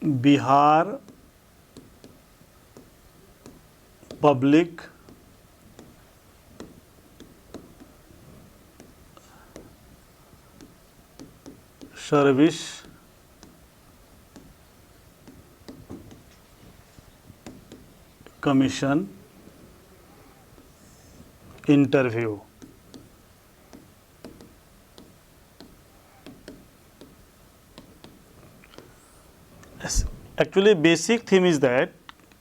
Bihar public service commission interview. Actually, basic theme is that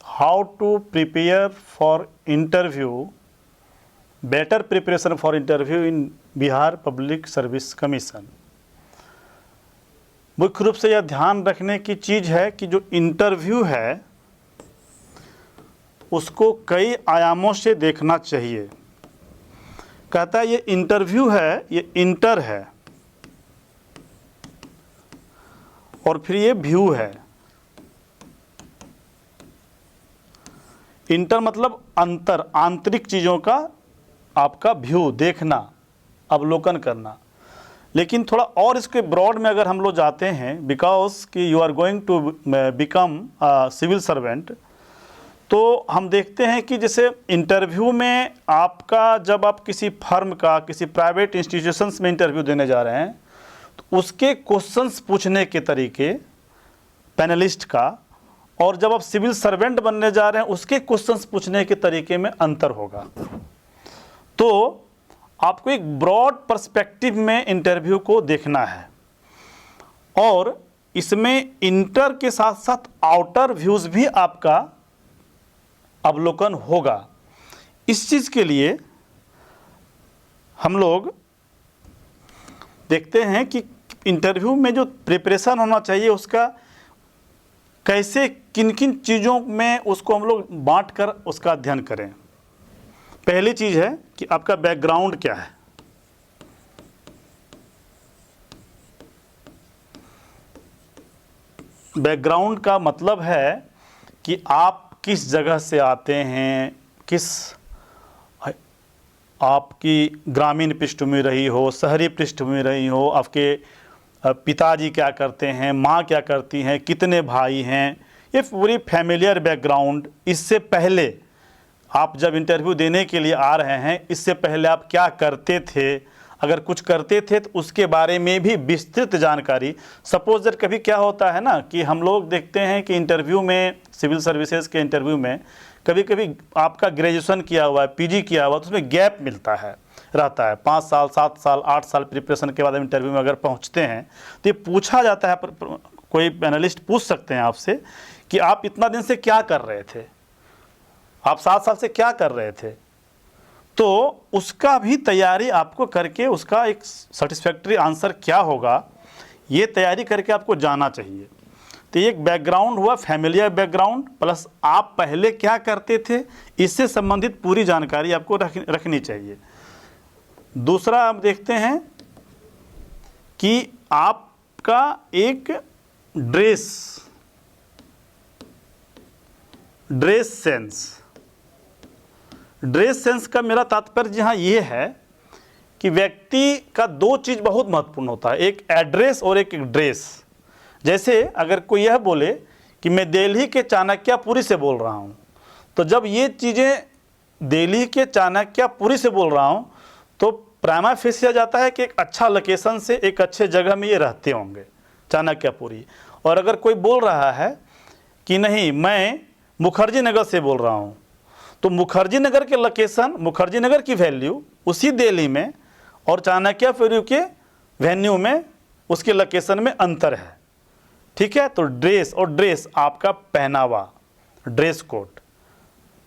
how to prepare for interview, better preparation for interview in Bihar public service commission. मुख्य रूप से यह ध्यान रखने की चीज़ है कि जो इंटरव्यू है उसको कई आयामों से देखना चाहिए। कहता है ये इंटरव्यू है, ये इंटर है और फिर ये व्यू है। इंटर मतलब अंतर, आंतरिक चीज़ों का आपका व्यू, देखना, अवलोकन करना। लेकिन थोड़ा और इसके ब्रॉड में अगर हम लोग जाते हैं, बिकॉज कि you are going to become civil servant, तो हम देखते हैं कि जैसे इंटरव्यू में आपका, जब आप किसी फर्म का, किसी प्राइवेट इंस्टीट्यूशंस में इंटरव्यू देने जा रहे हैं तो उसके क्वेश्चंस पूछने के तरीके पैनलिस्ट का, और जब आप सिविल सर्वेंट बनने जा रहे हैं उसके क्वेश्चंस पूछने के तरीके में अंतर होगा। तो आपको एक ब्रॉड पर्सपेक्टिव में इंटरव्यू को देखना है और इसमें इंटर के साथ साथ आउटर व्यूज़ भी आपका अवलोकन होगा। इस चीज़ के लिए हम लोग देखते हैं कि इंटरव्यू में जो प्रिपरेशन होना चाहिए उसका कैसे, किन किन चीज़ों में उसको हम लोग बांट कर उसका अध्ययन करें। पहली चीज़ है कि आपका बैकग्राउंड क्या है। बैकग्राउंड का मतलब है कि आप किस जगह से आते हैं, किस आपकी ग्रामीण पृष्ठभूमि रही हो, शहरी पृष्ठभूमि रही हो, आपके पिताजी क्या करते हैं, माँ क्या करती हैं, कितने भाई हैं, ये पूरी फैमिलियर बैकग्राउंड। इससे पहले आप जब इंटरव्यू देने के लिए आ रहे हैं, इससे पहले आप क्या करते थे, अगर कुछ करते थे तो उसके बारे में भी विस्तृत जानकारी। सपोज दैट कभी क्या होता है ना कि हम लोग देखते हैं कि इंटरव्यू में, सिविल सर्विसेज के इंटरव्यू में कभी कभी आपका ग्रेजुएशन किया हुआ है, पीजी किया हुआ है, तो उसमें गैप मिलता है, रहता है 5 साल 7 साल 8 साल प्रिपरेशन के बाद इंटरव्यू में अगर पहुंचते हैं तो ये पूछा जाता है, कोई पैनलिस्ट पूछ सकते हैं आपसे कि आप इतना दिन से क्या कर रहे थे, आप 7 साल से क्या कर रहे थे। तो उसका भी तैयारी आपको करके उसका एक सेटिस्फैक्ट्री आंसर क्या होगा, ये तैयारी करके आपको जाना चाहिए। तो एक बैकग्राउंड हुआ, फैमिलियर बैकग्राउंड, प्लस आप पहले क्या करते थे, इससे संबंधित पूरी जानकारी आपको रखनी चाहिए। दूसरा आप देखते हैं कि आपका एक ड्रेस सेंस का मेरा तात्पर्य यहाँ ये है कि व्यक्ति का 2 चीज़ बहुत महत्वपूर्ण होता है, एक एड्रेस और एक ड्रेस। जैसे अगर कोई यह बोले कि मैं दिल्ली के चाणक्यपुरी से बोल रहा हूँ, तो जब ये चीज़ें दिल्ली के चाणक्यपुरी से बोल रहा हूँ तो प्राइमा फेसिया जाता है कि एक अच्छा लोकेशन से, एक अच्छे जगह में ये रहते होंगे, चाणक्यपुरी। और अगर कोई बोल रहा है कि नहीं मैं मुखर्जी नगर से बोल रहा हूँ, तो मुखर्जी नगर के लोकेशन, मुखर्जी नगर की वैल्यू उसी दिल्ली में और चाणक्यपुरी के वेन्यू में, उसके लोकेशन में अंतर है। ठीक है, तो ड्रेस और ड्रेस आपका पहनावा, ड्रेस कोड।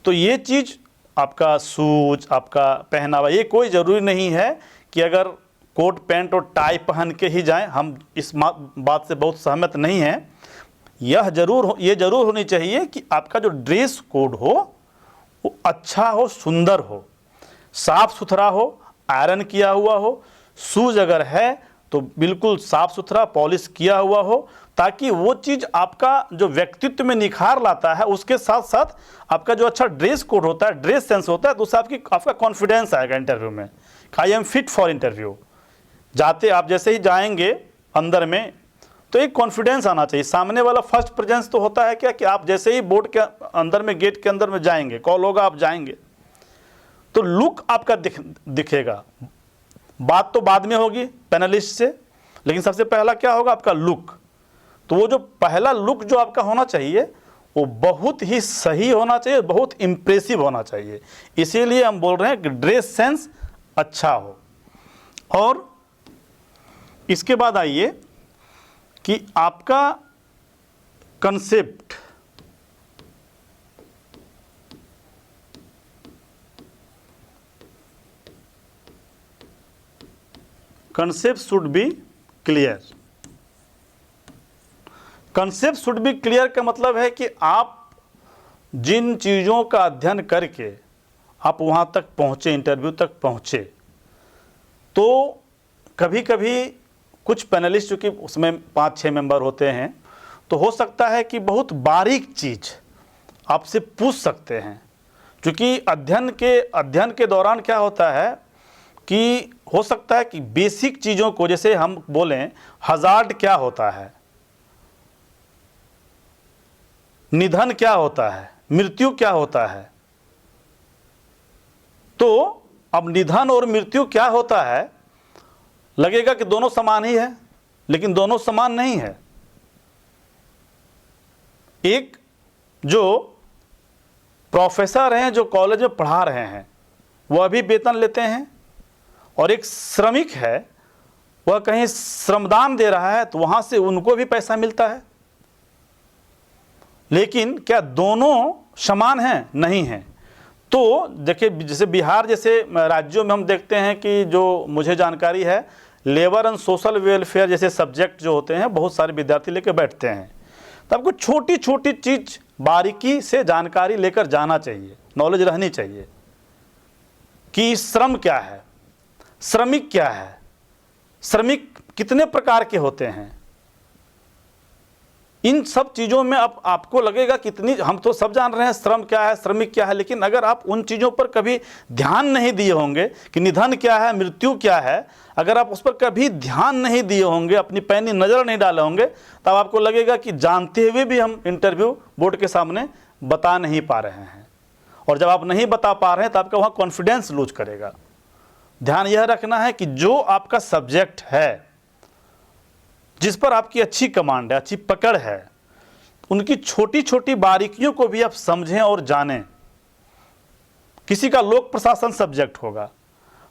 तो ये चीज़ आपका शूज, आपका पहनावा, ये कोई ज़रूरी नहीं है कि अगर कोट पैंट और टाई पहन के ही जाएं। हम इस बात से बहुत सहमत नहीं हैं। ये ज़रूर होनी चाहिए कि आपका जो ड्रेस कोड हो वो अच्छा हो, सुंदर हो, साफ़ सुथरा हो, आयरन किया हुआ हो। शूज अगर है तो बिल्कुल साफ़ सुथरा पॉलिश किया हुआ हो, ताकि वो चीज़ आपका जो व्यक्तित्व में निखार लाता है, उसके साथ साथ आपका जो अच्छा ड्रेस कोड होता है, ड्रेस सेंस होता है, तो उससे आपका कॉन्फिडेंस आएगा इंटरव्यू में, I am fit for interview. आप जैसे ही जाएंगे अंदर में तो एक कॉन्फिडेंस आना चाहिए। सामने वाला फर्स्ट प्रेजेंस तो होता है क्या कि आप जैसे ही बोर्ड के अंदर में, गेट के अंदर में जाएंगे, कॉल होगा, आप जाएंगे तो लुक आपका दिखेगा। बात तो बाद में होगी पैनलिस्ट से, लेकिन सबसे पहला क्या होगा, आपका लुक। तो वो जो पहला लुक जो आपका होना चाहिए वो बहुत ही सही होना चाहिए, बहुत इंप्रेसिव होना चाहिए। इसीलिए हम बोल रहे हैं कि ड्रेस सेंस अच्छा हो। और इसके बाद आइए कि आपका concept, concept should be clear. Concept should be clear का मतलब है कि आप जिन चीज़ों का अध्ययन करके आप वहाँ तक पहुँचे, इंटरव्यू तक पहुँचे, तो कभी कभी कुछ पैनलिस्ट, चूँकि उसमें 5-6 मेंबर होते हैं, तो हो सकता है कि बहुत बारीक चीज़ आपसे पूछ सकते हैं। क्योंकि अध्ययन के दौरान क्या होता है कि हो सकता है कि बेसिक चीज़ों को, जैसे हम बोलें हज़ार्ड क्या होता है, निधन क्या होता है, मृत्यु क्या होता है, तो अब निधन और मृत्यु क्या होता है, लगेगा कि दोनों समान ही है, लेकिन दोनों समान नहीं है। एक जो प्रोफेसर हैं, जो कॉलेज में पढ़ा रहे हैं, वह भी वेतन लेते हैं, और एक श्रमिक है, वह कहीं श्रमदान दे रहा है तो वहाँ से उनको भी पैसा मिलता है। लेकिन क्या दोनों समान हैं? नहीं हैं। तो देखिए, जैसे बिहार जैसे राज्यों में हम देखते हैं कि जो मुझे जानकारी है, लेबर एंड सोशल वेलफेयर जैसे सब्जेक्ट जो होते हैं, बहुत सारे विद्यार्थी लेकर बैठते हैं। तो आपको छोटी छोटी चीज़ बारीकी से जानकारी लेकर जाना चाहिए, नॉलेज रहनी चाहिए कि श्रम क्या है, श्रमिक क्या है, श्रमिक कितने प्रकार के होते हैं। इन सब चीज़ों में अब आपको लगेगा कितनी, हम तो सब जान रहे हैं श्रम क्या है, श्रमिक क्या है, लेकिन अगर आप उन चीज़ों पर कभी ध्यान नहीं दिए होंगे कि निधन क्या है, मृत्यु क्या है, अगर आप उस पर कभी ध्यान नहीं दिए होंगे, अपनी पैनी नज़र नहीं डाले होंगे, तब आपको लगेगा कि जानते हुए भी हम इंटरव्यू बोर्ड के सामने बता नहीं पा रहे हैं। और जब आप नहीं बता पा रहे हैं तो आपका वहाँ कॉन्फिडेंस लूज करेगा। ध्यान यह रखना है कि जो आपका सब्जेक्ट है, जिस पर आपकी अच्छी कमांड है, अच्छी पकड़ है, उनकी छोटी छोटी बारीकियों को भी आप समझें और जानें। किसी का लोक प्रशासन सब्जेक्ट होगा,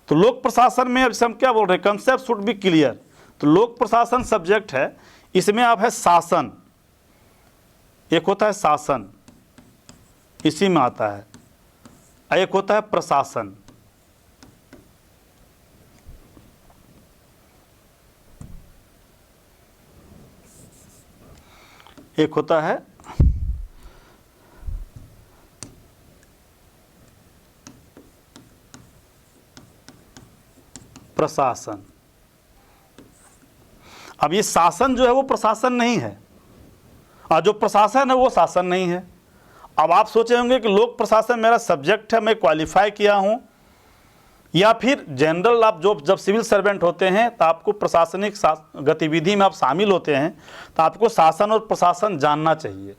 तो लोक प्रशासन में अब हम क्या बोल रहे हैं, कंसेप्ट शुड बी क्लियर। तो लोक प्रशासन सब्जेक्ट है, इसमें आप है शासन, एक होता है शासन, इसी में आता है, एक होता है प्रशासन। एक होता है प्रशासन। अब ये शासन जो है वो प्रशासन नहीं है, और जो प्रशासन है वो शासन नहीं है। अब आप सोचे होंगे कि लोक प्रशासन मेरा सब्जेक्ट है, मैं क्वालिफाई किया हूँ, या फिर जनरल आप जब सिविल सर्वेंट होते हैं तो आपको प्रशासनिक गतिविधि में आप शामिल होते हैं, तो आपको शासन और प्रशासन जानना चाहिए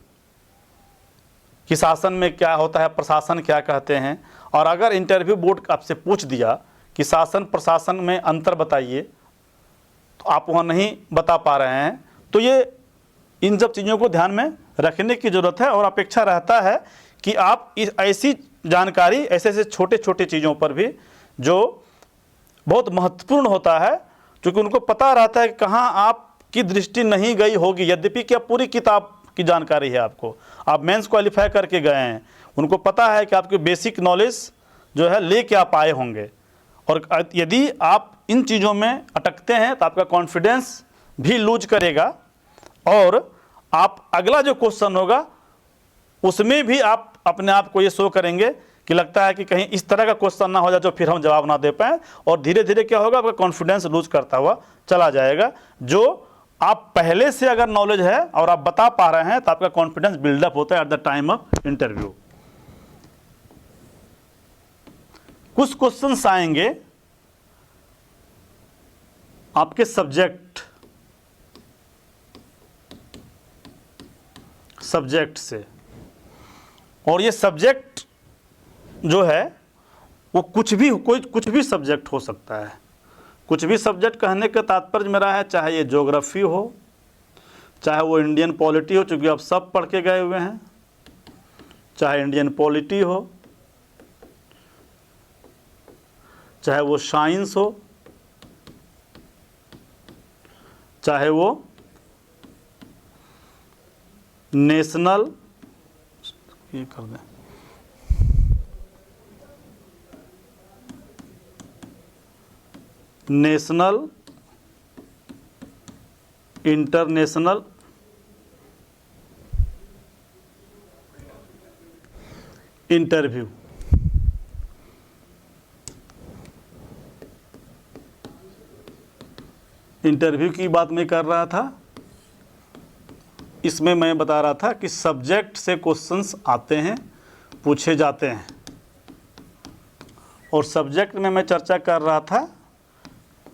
कि शासन में क्या होता है, प्रशासन क्या कहते हैं। और अगर इंटरव्यू बोर्ड आपसे पूछ दिया कि शासन प्रशासन में अंतर बताइए, तो आप वहाँ नहीं बता पा रहे हैं, तो ये इन सब चीज़ों को ध्यान में रखने की ज़रूरत है। और अपेक्षा रहता है कि आप इस ऐसी जानकारी, ऐसे ऐसे छोटे छोटे चीज़ों पर भी, जो बहुत महत्वपूर्ण होता है, क्योंकि उनको पता रहता है कि कहाँ आपकी दृष्टि नहीं गई होगी। यद्यपि क्या पूरी किताब की जानकारी है आपको, आप मेंस क्वालिफाई करके गए हैं, उनको पता है कि आपकी बेसिक नॉलेज जो है ले क्या पाए होंगे। और यदि आप इन चीज़ों में अटकते हैं तो आपका कॉन्फिडेंस भी लूज करेगा, और आप अगला जो क्वेश्चन होगा उसमें भी आप अपने आप को ये शो करेंगे कि लगता है कि कहीं इस तरह का क्वेश्चन ना हो जाए जो फिर हम जवाब ना दे पाएँ। और धीरे धीरे क्या होगा, आपका कॉन्फिडेंस लूज करता हुआ चला जाएगा। जो आप पहले से अगर नॉलेज है और आप बता पा रहे हैं तो आपका कॉन्फिडेंस बिल्डअप होता है at the time of interview. कुछ क्वेश्चंस आएंगे आपके सब्जेक्ट सब्जेक्ट से। और ये सब्जेक्ट जो है वो कुछ भी सब्जेक्ट हो सकता है। कुछ भी सब्जेक्ट कहने का तात्पर्य मेरा है, चाहे ये ज्योग्राफी हो, चाहे वो इंडियन पॉलिटी हो, चूँकि आप सब पढ़ के गए हुए हैं, चाहे इंडियन पॉलिटी हो, चाहे वो साइंस हो, चाहे वो नेशनल, ये कर दें, नेशनल, इंटरनेशनल, इंटरव्यू, इंटरव्यू की बात मैं कर रहा था। इसमें मैं बता रहा था कि सब्जेक्ट से क्वेश्चंस आते हैं, पूछे जाते हैं। और सब्जेक्ट में मैं चर्चा कर रहा था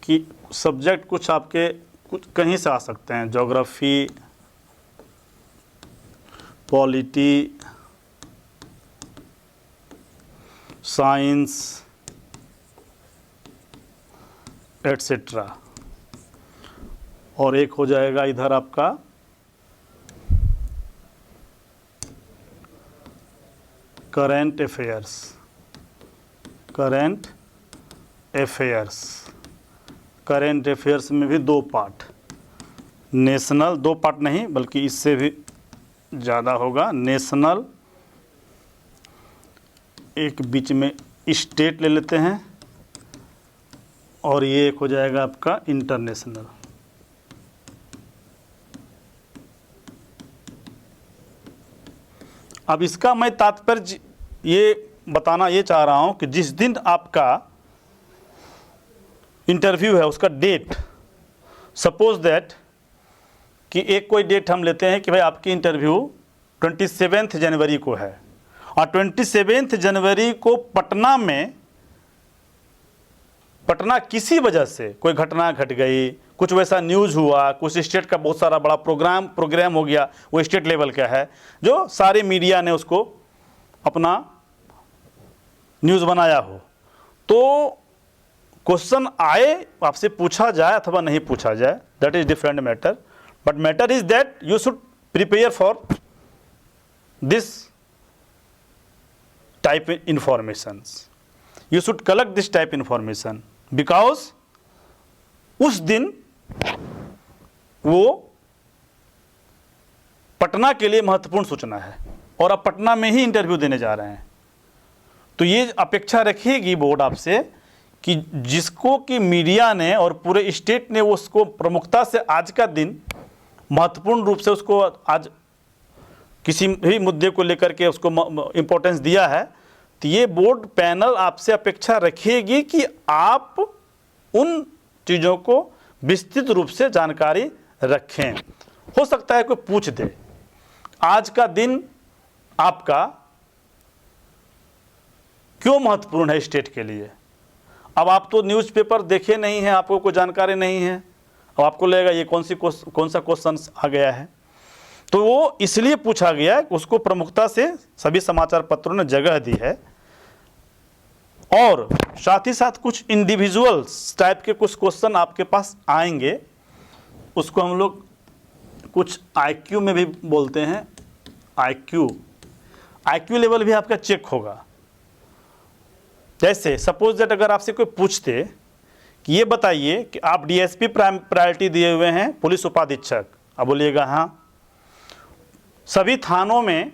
कि सब्जेक्ट कुछ आपके कुछ कहीं से आ सकते हैं, ज्योग्राफी, पॉलिटी, साइंस, एटसेट्रा। और एक हो जाएगा इधर आपका current affairs. Current affairs, current affairs में भी दो पार्ट, नेशनल, दो पार्ट नहीं बल्कि इससे भी ज़्यादा होगा, नेशनल, एक बीच में स्टेट ले लेते हैं, और ये एक हो जाएगा आपका इंटरनेशनल। अब इसका मैं तात्पर्य ये बताना ये चाह रहा हूँ कि जिस दिन आपका इंटरव्यू है उसका डेट, सपोज दैट कि एक कोई डेट हम लेते हैं कि भाई आपकी इंटरव्यू 27 जनवरी को है, और 27 जनवरी को पटना किसी वजह से कोई घटना घट गई, कुछ वैसा न्यूज़ हुआ, कुछ स्टेट का बहुत सारा बड़ा प्रोग्राम हो गया, वो स्टेट लेवल का है, जो सारे मीडिया ने उसको अपना न्यूज़ बनाया हो, तो क्वेश्चन आए, आपसे पूछा जाए अथवा नहीं पूछा जाए, that is different matter, but matter is that you should prepare for this type information, you should collect this type information, because उस दिन वो पटना के लिए महत्वपूर्ण सूचना है और आप पटना में ही इंटरव्यू देने जा रहे हैं। तो ये अपेक्षा रखेगी बोर्ड आपसे कि जिसको कि मीडिया ने और पूरे स्टेट ने उसको प्रमुखता से आज का दिन महत्वपूर्ण रूप से उसको आज किसी भी मुद्दे को लेकर के उसको इम्पोर्टेंस दिया है, तो ये बोर्ड पैनल आपसे अपेक्षा रखेगी कि आप उन चीज़ों को विस्तृत रूप से जानकारी रखें। हो सकता है कोई पूछ दे आज का दिन आपका क्यों महत्वपूर्ण है स्टेट के लिए। अब आप तो न्यूज़पेपर देखे नहीं हैं, आपको कोई जानकारी नहीं है, अब आपको लगेगा ये कौन सा क्वेश्चन आ गया है, तो वो इसलिए पूछा गया है, उसको प्रमुखता से सभी समाचार पत्रों ने जगह दी है। और साथ ही साथ कुछ इंडिविजुअल्स टाइप के कुछ क्वेश्चन आपके पास आएंगे, उसको हम लोग कुछ आईक्यू में भी बोलते हैं। आईक्यू लेवल भी आपका चेक होगा। जैसे सपोज दैट अगर आपसे कोई पूछते कि ये बताइए कि आप डीएसपी प्रायोरिटी दिए हुए हैं पुलिस उपाधीक्षक, अब बोलिएगा हाँ। सभी थानों में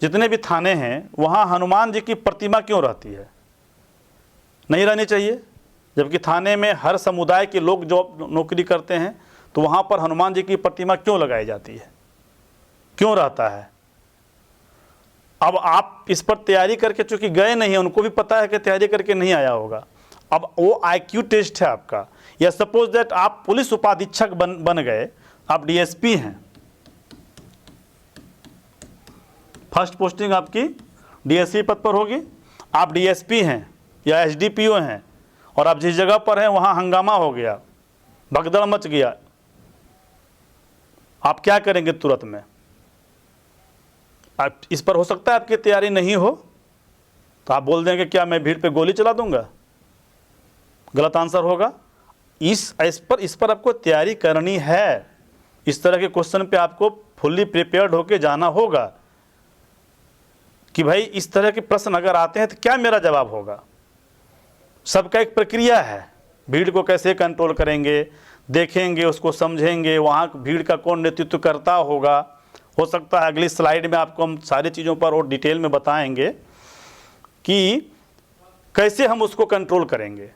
जितने भी थाने हैं वहाँ हनुमान जी की प्रतिमा क्यों रहती है? नहीं रहनी चाहिए, जबकि थाने में हर समुदाय के लोग जो नौकरी करते हैं तो वहाँ पर हनुमान जी की प्रतिमा क्यों लगाई जाती है, क्यों रहता है? अब आप इस पर तैयारी करके चूंकि गए नहीं हैं, उनको भी पता है कि तैयारी करके नहीं आया होगा। अब वो आईक्यू टेस्ट है आपका। या सपोज दैट आप पुलिस उपाधीक्षक बन गए, आप डीएसपी हैं, फर्स्ट पोस्टिंग आपकी डीएसपी पद पर होगी, आप डीएसपी हैं या एसडीपीओ हैं और आप जिस जगह पर हैं वहाँ हंगामा हो गया, भगदड़ मच गया, आप क्या करेंगे तुरंत में? आप इस पर हो सकता है आपकी तैयारी नहीं हो, तो आप बोल देंगे क्या मैं भीड़ पे गोली चला दूंगा, गलत आंसर होगा। इस पर आपको तैयारी करनी है। इस तरह के क्वेश्चन पे आपको फुल्ली प्रिपेयर्ड होके जाना होगा कि भाई इस तरह के प्रश्न अगर आते हैं तो क्या मेरा जवाब होगा। सबका एक प्रक्रिया है, भीड़ को कैसे कंट्रोल करेंगे, देखेंगे, उसको समझेंगे, वहाँ भीड़ का कौन नेतृत्व करता होगा। हो सकता है अगली स्लाइड में आपको हम सारी चीज़ों पर और डिटेल में बताएंगे कि कैसे हम उसको कंट्रोल करेंगे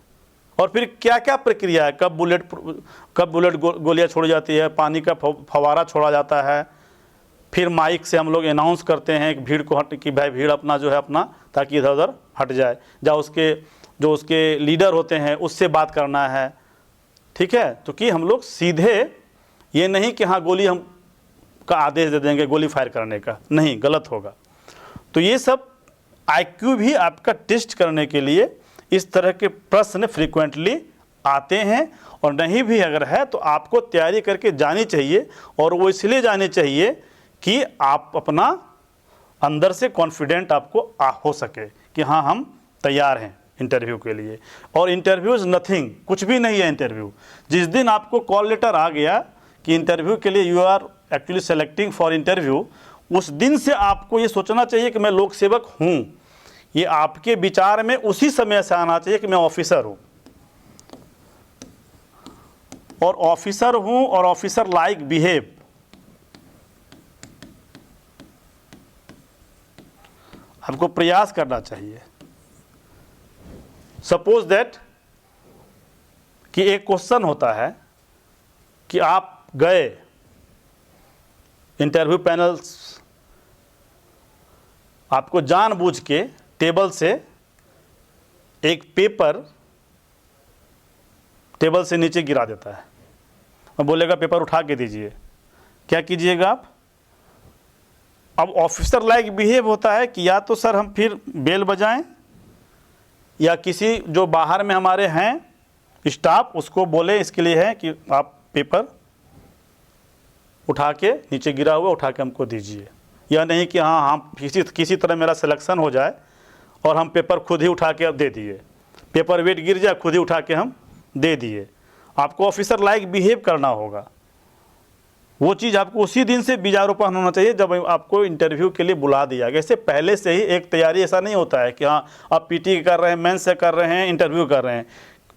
और फिर क्या क्या प्रक्रिया है, कब बुलेट गोलियाँ छोड़ी जाती है, पानी का फवारा छोड़ा जाता है, फिर माइक से हम लोग अनाउंस करते हैं कि भीड़ को हट, कि भाई भीड़ अपना जो है अपना, ताकि इधर उधर हट जाए, जो उसके लीडर होते हैं उससे बात करना है। ठीक है, तो कि हम लोग सीधे ये नहीं कि हाँ गोली हम का आदेश दे देंगे गोली फायर करने का, नहीं, गलत होगा। तो ये सब IQ भी आपका टेस्ट करने के लिए इस तरह के प्रश्न फ्रीक्वेंटली आते हैं, और नहीं भी अगर है तो आपको तैयारी करके जानी चाहिए। और वो इसलिए जानी चाहिए कि आप अपना अंदर से कॉन्फिडेंट आपको हो सके कि हाँ हम तैयार हैं इंटरव्यू के लिए। और इंटरव्यूज़ नथिंग, कुछ भी नहीं है इंटरव्यू। जिस दिन आपको कॉल लेटर आ गया कि इंटरव्यू के लिए you are actually selecting for interview, उस दिन से आपको ये सोचना चाहिए कि मैं लोक सेवक हूँ। ये आपके विचार में उसी समय से आना चाहिए कि मैं ऑफिसर हूँ, और ऑफिसर हूँ और ऑफिसर लाइक बिहेव। आपको प्रयास करना चाहिए। सपोज दैट कि एक क्वेश्चन होता है कि आप गए इंटरव्यू पैनल्स, आपको जानबूझ के टेबल से एक पेपर टेबल से नीचे गिरा देता है और बोलेगा पेपर उठा के दीजिए, क्या कीजिएगा आप? अब ऑफिसर लाइक बिहेव होता है कि या तो सर हम फिर बेल बजाएं, या किसी जो बाहर में हमारे हैं स्टाफ उसको बोले इसके लिए है कि आप पेपर उठा के, नीचे गिरा हुआ उठा के हमको दीजिए। या नहीं कि हाँ हम किसी तरह मेरा सिलेक्शन हो जाए और हम पेपर खुद ही उठा के अब दे दिए, पेपर वेट गिर जाए खुद ही उठा के हम दे दिए। आपको ऑफिसर लाइक बिहेव करना होगा। वो चीज़ आपको उसी दिन से बीजारोपण होना चाहिए जब आपको इंटरव्यू के लिए बुला दिया गया। इससे पहले से ही एक तैयारी, ऐसा नहीं होता है कि हाँ आप PT कर रहे हैं, मेंस से कर रहे हैं, इंटरव्यू कर रहे हैं।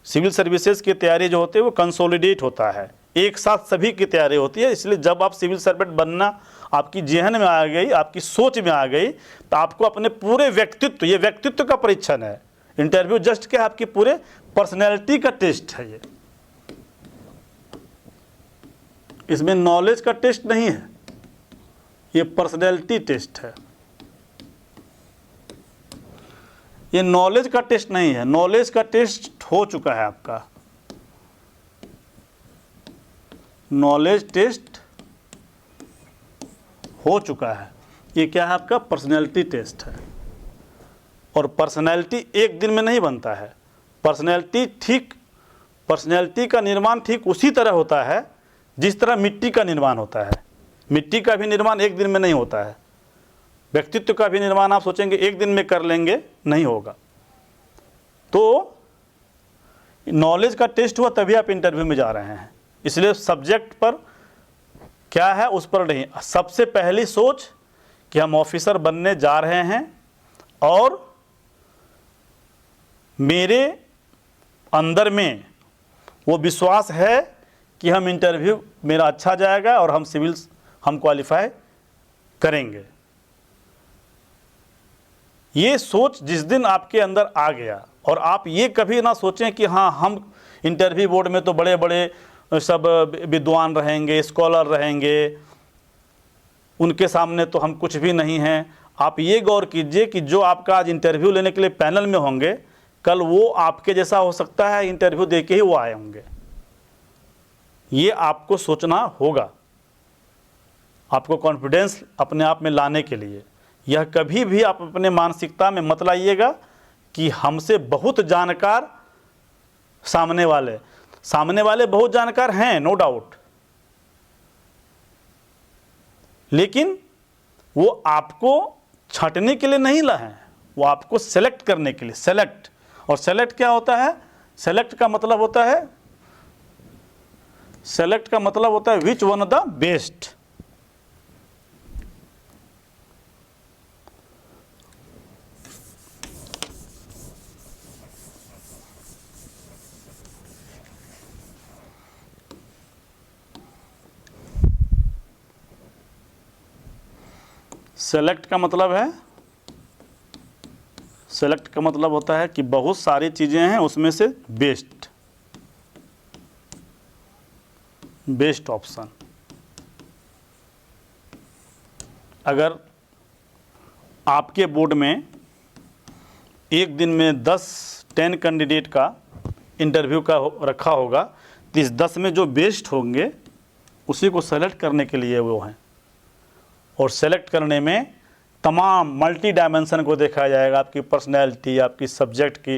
सिविल सर्विसेज की तैयारी जो होती है वो कंसोलिडेट होता है, एक साथ सभी की तैयारी होती है। इसलिए जब आप सिविल सर्वेंट बनना आपकी जेहन में आ गई, आपकी सोच में आ गई, तो आपको अपने पूरे व्यक्तित्व, ये व्यक्तित्व का परीक्षण है। इंटरव्यू जस्ट क्या, आपकी पूरे पर्सनैलिटी का टेस्ट है। इसमें नॉलेज का टेस्ट नहीं है, ये पर्सनैलिटी टेस्ट है। ये नॉलेज का टेस्ट नहीं है, नॉलेज का टेस्ट हो चुका है आपका। नॉलेज टेस्ट हो चुका है, ये क्या है आपका? पर्सनैलिटी टेस्ट है। और पर्सनैलिटी एक दिन में नहीं बनता है। पर्सनैलिटी का निर्माण ठीक उसी तरह होता है जिस तरह मिट्टी का निर्माण होता है। मिट्टी का भी निर्माण एक दिन में नहीं होता है। व्यक्तित्व का भी निर्माण आप सोचेंगे एक दिन में कर लेंगे, नहीं होगा। तो नॉलेज का टेस्ट हुआ तभी आप इंटरव्यू में जा रहे हैं। इसलिए सब्जेक्ट पर क्या है उस पर नहीं, सबसे पहली सोच कि हम ऑफिसर बनने जा रहे हैं और मेरे अंदर में वो विश्वास है कि हम इंटरव्यू मेरा अच्छा जाएगा और हम क्वालिफाई करेंगे। ये सोच जिस दिन आपके अंदर आ गया, और आप ये कभी ना सोचें कि हाँ हम इंटरव्यू बोर्ड में तो बड़े बड़े सब विद्वान रहेंगे, स्कॉलर रहेंगे, उनके सामने तो हम कुछ भी नहीं हैं। आप ये गौर कीजिए कि जो आपका आज इंटरव्यू लेने के लिए पैनल में होंगे, कल वो आपके जैसा हो सकता है, इंटरव्यू दे के ही वो आए होंगे। ये आपको सोचना होगा, आपको कॉन्फिडेंस अपने आप में लाने के लिए। यह कभी भी आप अपने मानसिकता में मत लाइएगा कि हमसे बहुत जानकार सामने वाले बहुत जानकार हैं, नो डाउट, लेकिन वो आपको छांटने के लिए नहीं लाए हैं, वो आपको सेलेक्ट करने के लिए। सेलेक्ट, और सेलेक्ट क्या होता है? सेलेक्ट का मतलब होता है, सेलेक्ट का मतलब होता है which one the best. Select का मतलब है, सेलेक्ट का मतलब होता है कि बहुत सारी चीजें हैं उसमें से बेस्ट, बेस्ट ऑप्शन। अगर आपके बोर्ड में एक दिन में 10 कैंडिडेट का इंटरव्यू का रखा होगा, तो इस 10 में जो बेस्ट होंगे उसी को सेलेक्ट करने के लिए वो हैं। और सेलेक्ट करने में तमाम मल्टी डायमेंशन को देखा जाएगा, आपकी पर्सनैलिटी, आपकी सब्जेक्ट की,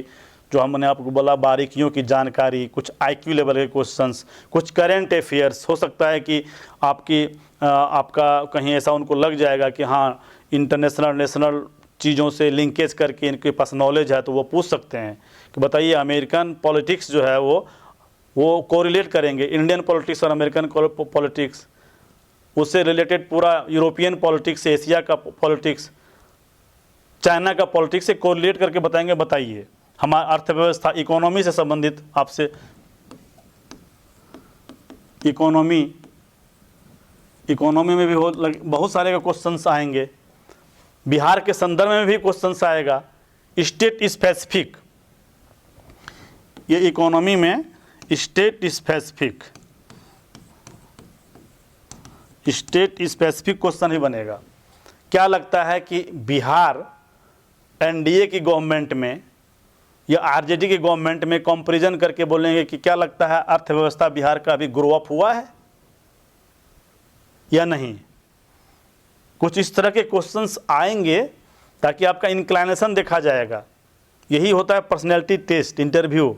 जो हमने आपको बोला बारीकियों की जानकारी, कुछ IQ लेवल के क्वेश्चंस, कुछ करेंट अफेयर्स। हो सकता है कि आपका कहीं ऐसा उनको लग जाएगा कि हाँ इंटरनेशनल नेशनल चीज़ों से लिंकेज करके इनके पास नॉलेज है, तो वो पूछ सकते हैं कि बताइए अमेरिकन पॉलिटिक्स जो है वो कोरिलेट करेंगे, इंडियन पॉलिटिक्स और अमेरिकन पॉलिटिक्स, उससे रिलेटेड पूरा यूरोपियन पॉलिटिक्स, एशिया का पॉलिटिक्स, चाइना का पॉलिटिक्स से कोरिलेट करके बताएंगे। बताइए हमारा अर्थव्यवस्था, इकोनॉमी से संबंधित आपसे, इकोनॉमी में भी बहुत सारे क्वेश्चंस आएंगे। बिहार के संदर्भ में भी क्वेश्चंस आएगा, स्टेट स्पेसिफिक, ये इकोनॉमी में स्टेट स्पेसिफिक क्वेश्चन ही बनेगा। क्या लगता है कि बिहार NDA की गवर्नमेंट में या RJD की गवर्नमेंट में कंपैरिजन करके बोलेंगे कि क्या लगता है अर्थव्यवस्था बिहार का अभी ग्रो अप हुआ है या नहीं? कुछ इस तरह के क्वेश्चंस आएंगे ताकि आपका इंक्लाइनेशन देखा जाएगा। यही होता है पर्सनैलिटी टेस्ट, इंटरव्यू,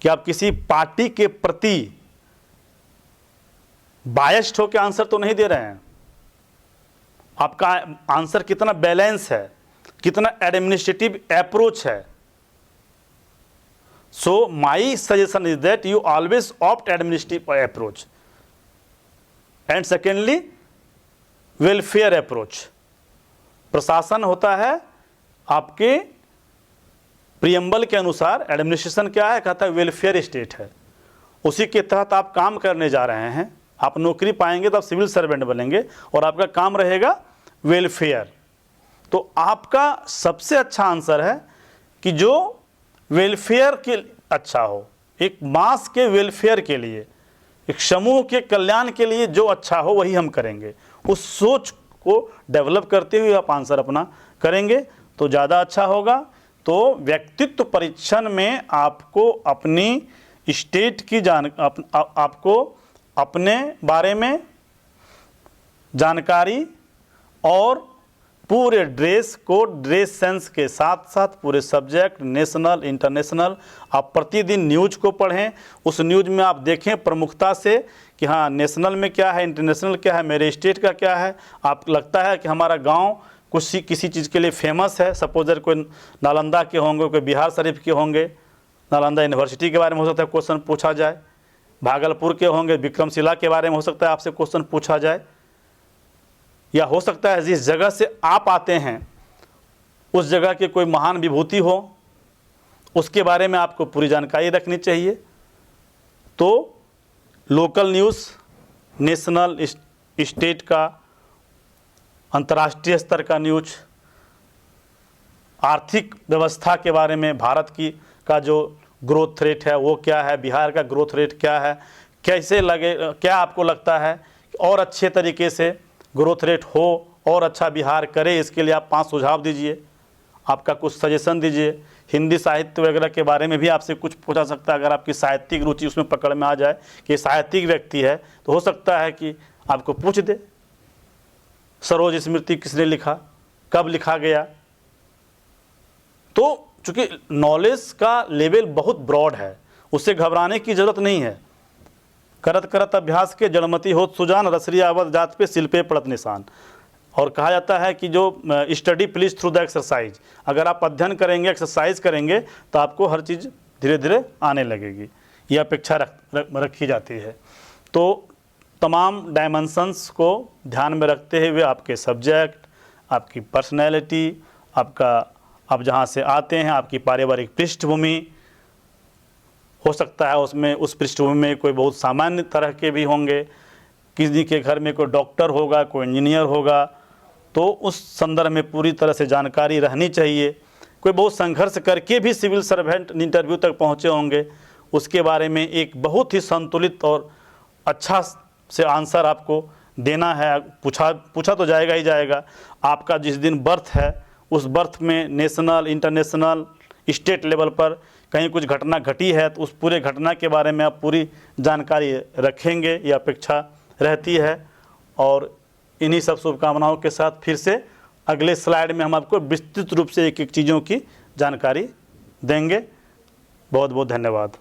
कि आप किसी पार्टी के प्रति बायस्ड होकर आंसर तो नहीं दे रहे हैं, आपका आंसर कितना बैलेंस है, कितना एडमिनिस्ट्रेटिव अप्रोच है। So my suggestion is that you always opt administrative approach and secondly welfare approach. प्रशासन होता है आपके प्रियम्बल के अनुसार, एडमिनिस्ट्रेशन क्या है? कहता है वेलफेयर स्टेट है, उसी के तहत आप काम करने जा रहे हैं। आप नौकरी पाएंगे तो आप सिविल सर्वेंट बनेंगे और आपका काम रहेगा वेलफेयर। तो आपका सबसे अच्छा आंसर है कि जो वेलफेयर के अच्छा हो, एक मास के वेलफेयर के लिए, एक समूह के कल्याण के लिए जो अच्छा हो वही हम करेंगे। उस सोच को डेवलप करते हुए आप आंसर अपना करेंगे तो ज़्यादा अच्छा होगा। तो व्यक्तित्व परीक्षण में आपको अपनी स्टेट की आपको अपने बारे में जानकारी और पूरे ड्रेस कोड, ड्रेस सेंस के साथ साथ पूरे सब्जेक्ट, नेशनल इंटरनेशनल, आप प्रतिदिन न्यूज को पढ़ें। उस न्यूज में आप देखें प्रमुखता से कि हाँ नेशनल में क्या है, इंटरनेशनल क्या है, मेरे स्टेट का क्या है। आप लगता है कि हमारा गांव किसी चीज़ के लिए फेमस है, सपोजर कोई नालंदा के होंगे, कोई बिहार शरीफ के होंगे, नालंदा यूनिवर्सिटी के बारे में हो सकता है क्वेश्चन पूछा जाए, भागलपुर के होंगे, विक्रमशिला के बारे में हो सकता है आपसे क्वेश्चन पूछा जाए, या हो सकता है जिस जगह से आप आते हैं उस जगह की कोई महान विभूति हो, उसके बारे में आपको पूरी जानकारी रखनी चाहिए। तो लोकल न्यूज़, नेशनल, स्टेट का, अंतर्राष्ट्रीय स्तर का न्यूज, आर्थिक व्यवस्था के बारे में, भारत की का जो ग्रोथ रेट है वो क्या है, बिहार का ग्रोथ रेट क्या है, कैसे लगे, क्या आपको लगता है और अच्छे तरीके से ग्रोथ रेट हो और अच्छा बिहार करे, इसके लिए आप 5 सुझाव दीजिए, आपका कुछ सजेशन दीजिए। हिंदी साहित्य वगैरह के बारे में भी आपसे कुछ पूछा सकता है, अगर आपकी साहित्यिक रुचि उसमें पकड़ में आ जाए कि साहित्यिक व्यक्ति है तो हो सकता है कि आपको पूछ दे सरोज स्मृति किसने लिखा, कब लिखा गया। तो चूंकि नॉलेज का लेवल बहुत ब्रॉड है, उससे घबराने की जरूरत नहीं है। करत करत अभ्यास के जड़मती होत सुजान, रसरी आवत जात पे शिल्पे पड़त निशान। और कहा जाता है कि जो study please through the exercise, अगर आप अध्ययन करेंगे, एक्सरसाइज करेंगे तो आपको हर चीज़ धीरे धीरे आने लगेगी, ये अपेक्षा रखी जाती है। तो तमाम डायमेंशंस को ध्यान में रखते हुए आपके सब्जेक्ट, आपकी पर्सनैलिटी, आप जहाँ से आते हैं, आपकी पारिवारिक पृष्ठभूमि, हो सकता है उसमें उस पृष्ठभूमि में कोई बहुत सामान्य तरह के भी होंगे, किसी के घर में कोई डॉक्टर होगा, कोई इंजीनियर होगा, तो उस संदर्भ में पूरी तरह से जानकारी रहनी चाहिए। कोई बहुत संघर्ष करके भी सिविल सर्वेंट इंटरव्यू तक पहुँचे होंगे, उसके बारे में एक बहुत ही संतुलित और अच्छा से आंसर आपको देना है। पूछा तो जाएगा ही जाएगा। आपका जिस दिन बर्थ है, उस बर्थ में नेशनल, इंटरनेशनल, स्टेट लेवल पर कहीं कुछ घटना घटी है तो उस पूरे घटना के बारे में आप पूरी जानकारी रखेंगे, ये अपेक्षा रहती है। और इन्हीं सब शुभकामनाओं के साथ फिर से अगले स्लाइड में हम आपको विस्तृत रूप से एक एक चीज़ों की जानकारी देंगे। बहुत बहुत धन्यवाद।